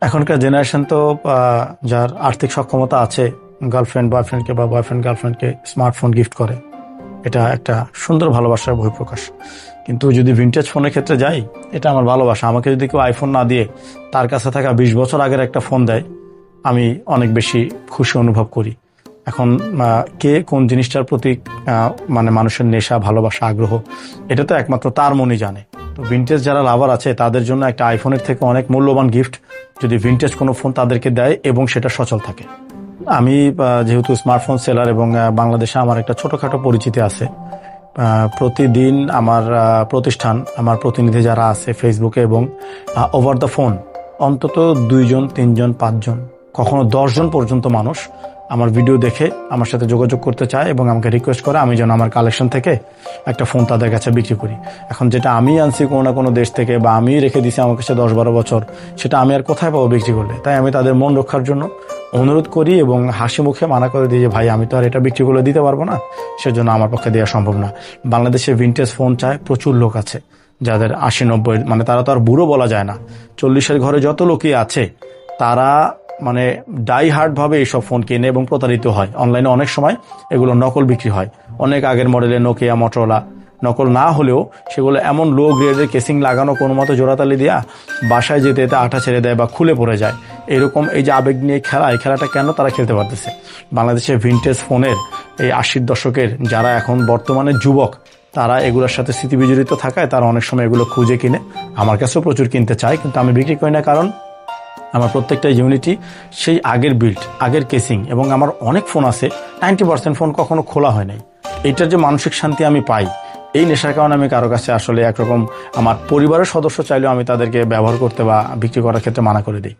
এখনকার জেনারেশন তো যার আর্থিক সক্ষমতা আছে গার্লফ্রেন্ড বয়ফ্রেন্ডকে বা বয়ফ্রেন্ড গার্লফ্রেন্ডকে স্মার্টফোন গিফট করে, এটা একটা সুন্দর ভালোবাসার বহিঃপ্রকাশ। কিন্তু যদি ভিনটেজ ফোনের ক্ষেত্রে যাই, এটা আমার ভালোবাসা। আমাকে যদি কেউ আইফোন না দিয়ে তার কাছে থাকা 20 বছর আগের একটা ফোন দেয়, আমি অনেক বেশি খুশি অনুভব করি। এখন কে কোন জিনিসটার প্রতি মানে মানুষের নেশা, ভালোবাসা, আগ্রহ, এটা তো একমাত্র তার মনই জানে। তো ভিনটেজ যারা লাভার আছে তাদের জন্য একটা আইফোনের থেকে অনেক মূল্যবান গিফট যদি ভিনটেজ কোনো ফোন তাদেরকে দেয় এবং সেটা সচল থাকে। আমি যেহেতু স্মার্টফোন সেলার এবং বাংলাদেশে আমার একটা ছোটখাটো পরিচিতি আছে, প্রতিদিন আমার প্রতিষ্ঠান, আমার প্রতিনিধি যারা আছে ফেসবুকে এবং ওভার দ্য ফোন অন্তত 2 জন 3 জন 5 জন কখনো 10 জন পর্যন্ত মানুষ আমার ভিডিও দেখে আমার সাথে যোগাযোগ করতে চায় এবং আমাকে রিকোয়েস্ট করে আমি যেন আমার কালেকশন থেকে একটা ফোন তাদের কাছে বিক্রি করি। এখন যেটা আমি আনছি কোনো না কোনো দেশ থেকে বা আমি রেখে দিছি আমার কাছে 10-12 বছর, সেটা আমি আর কোথায় পাবো বিক্রি করলে? তাই আমি তাদের মন রক্ষার জন্য অনুরোধ করি এবং হাসি মুখে মানা করে দিই যে ভাই, আমি তো আর এটা বিক্রি করে দিতে পারবো না, সেজন্য আমার পক্ষে দেওয়া সম্ভব না। বাংলাদেশে ভিনটেজ ফোন চায় প্রচুর লোক আছে যাদের 80-90, মানে তারা তো আর বুড়ো বলা যায় না, 40-এর ঘরে যত লোকই আছে তারা মানে ডাই হার্ড ভাবে এইসব ফোন কিনে এবং প্রতারিত হয়। অনলাইনে অনেক সময় এগুলো নকল বিক্রি হয়, অনেক আগের মডেলের নোকিয়া, মটোরোলা, নকল না হলেও সেগুলো এমন লো গ্রেডের কেসিং লাগানো, কোনো মতো জোড়াতালি দিয়া বাসায় যেতে যেতে আঠা ছেড়ে দেয় বা খুলে পড়ে যায়। এরকম এই যে আবেগ নিয়ে খেলা, এই খেলাটা কেন তারা খেলতে পারতেছে? বাংলাদেশের ভিনটেজ ফোনের এই 80-র দশকের যারা এখন বর্তমানে যুবক, তারা এগুলোর সাথে স্মৃতিবিজড়িত থাকায় তারা অনেক সময় এগুলো খুঁজে কিনে, আমার কাছেও প্রচুর কিনতে চায়, কিন্তু আমি বিক্রি করি না। কারণ আমার প্রত্যেকটা ইউনিটই সেই আগের বিল্ড, আগের কেসিং, এবং আমার অনেক ফোন আছে 90% ফোন কখনো খোলা হয় নাই। এইটার যে মানসিক শান্তি আমি পাই, এই নেশার কারণে আমি কারো কাছে আসলে একরকম আমার পরিবারের সদস্য চাইলেও আমি তাদেরকে ব্যবহার করতে বা বিক্রি করার ক্ষেত্রে মানা করে দিই।